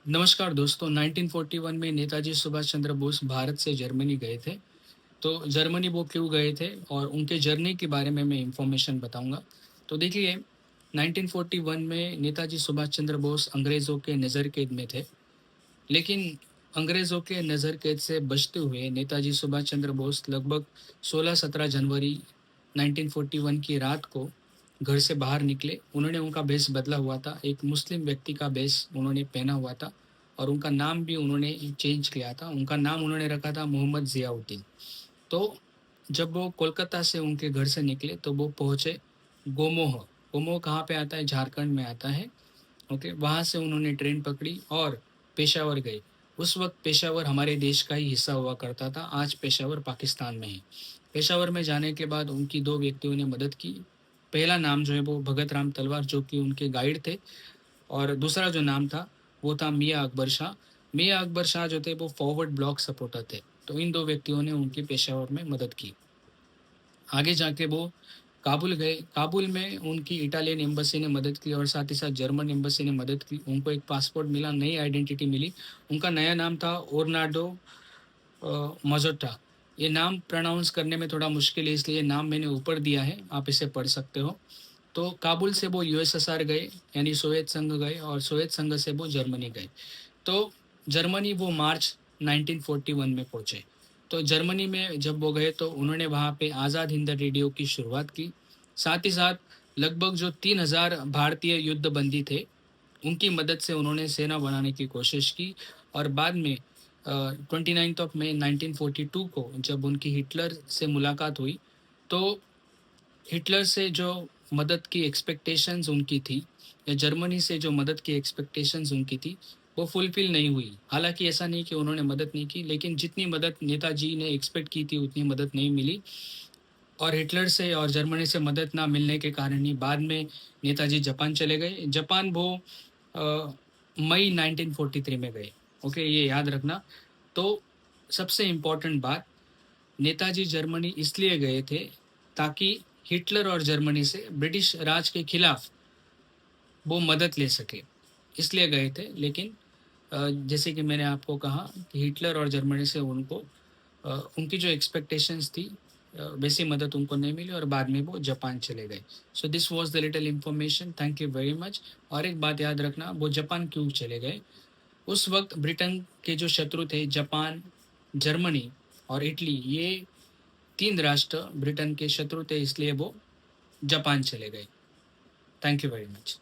नमस्कार दोस्तों, 1941 में नेताजी सुभाष चंद्र बोस भारत से जर्मनी गए थे। तो जर्मनी वो क्यों गए थे और उनके जर्नी के बारे में मैं इंफॉर्मेशन बताऊंगा। तो देखिए, 1941 में नेताजी सुभाष चंद्र बोस अंग्रेज़ों के नज़र कैद में थे। लेकिन अंग्रेज़ों के नज़र कैद से बचते हुए नेताजी सुभाष चंद्र बोस लगभग 16-17 जनवरी 1941 की रात को घर से बाहर निकले। उन्होंने उनका भेष बदला हुआ था, एक मुस्लिम व्यक्ति का भेष उन्होंने पहना हुआ था और उनका नाम भी उन्होंने चेंज किया था। उनका नाम उन्होंने रखा था मोहम्मद ज़ियाउद्दीन। तो जब वो कोलकाता से उनके घर से निकले तो वो पहुँचे गोमोह। गोमोह कहाँ पे आता है? झारखंड में आता है। ओके, वहाँ से उन्होंने ट्रेन पकड़ी और पेशावर गए। उस वक़्त पेशावर हमारे देश का ही हिस्सा हुआ करता था, आज पेशावर पाकिस्तान में है। पेशावर में जाने के बाद उनकी 2 व्यक्तियों ने मदद की। पहला नाम जो है वो भगत राम तलवार, जो कि उनके गाइड थे, और दूसरा जो नाम था वो था मियाँ अकबर शाह। मियाँ अकबर शाह जो थे वो फॉरवर्ड ब्लॉक सपोर्टर थे। तो इन 2 व्यक्तियों ने उनकी पेशावर में मदद की। आगे जाके वो काबुल गए। काबुल में उनकी इटालियन एम्बेसी ने मदद की और साथ ही साथ जर्मन एम्बेसी ने मदद की। उनको एक पासपोर्ट मिला, नई आइडेंटिटी मिली। उनका नया नाम था ओर्नाडो मजोट्टा। ये नाम प्रोनाउंस करने में थोड़ा मुश्किल है, इसलिए नाम मैंने ऊपर दिया है, आप इसे पढ़ सकते हो। तो काबुल से वो यूएसएसआर गए, यानी सोवियत संघ गए, और सोवियत संघ से वो जर्मनी गए। तो जर्मनी वो मार्च 1941 में पहुंचे। तो जर्मनी में जब वो गए तो उन्होंने वहाँ पे आज़ाद हिंद रेडियो की शुरुआत की। साथ ही साथ लगभग जो 3000 भारतीय युद्धबंदी थे, उनकी मदद से उन्होंने सेना बनाने की कोशिश की। और बाद में 29 ऑफ मई 1942 को जब उनकी हिटलर से मुलाकात हुई, तो हिटलर से जो मदद की एक्सपेक्टेशंस उनकी थी, या जर्मनी से जो मदद की एक्सपेक्टेशंस उनकी थी, वो फुलफिल नहीं हुई। हालांकि ऐसा नहीं कि उन्होंने मदद नहीं की, लेकिन जितनी मदद नेताजी ने एक्सपेक्ट की थी उतनी मदद नहीं मिली। और हिटलर से और जर्मनी से मदद ना मिलने के कारण ही बाद में नेताजी जापान चले गए। जापान वो अ, मई 1943 में गए। ओके, ये याद रखना। तो सबसे इम्पोर्टेंट बात, नेताजी जर्मनी इसलिए गए थे ताकि हिटलर और जर्मनी से ब्रिटिश राज के खिलाफ वो मदद ले सके, इसलिए गए थे। लेकिन जैसे कि मैंने आपको कहा कि हिटलर और जर्मनी से उनकी जो एक्सपेक्टेशंस थी, वैसी मदद उनको नहीं मिली और बाद में वो जापान चले गए। So this was the little information, thank you very much. और एक बात याद रखना, वो जापान क्यों चले गए? उस वक्त ब्रिटेन के जो शत्रु थे, जापान, जर्मनी और इटली, ये 3 राष्ट्र ब्रिटेन के शत्रु थे, इसलिए वो जापान चले गए। Thank you very much.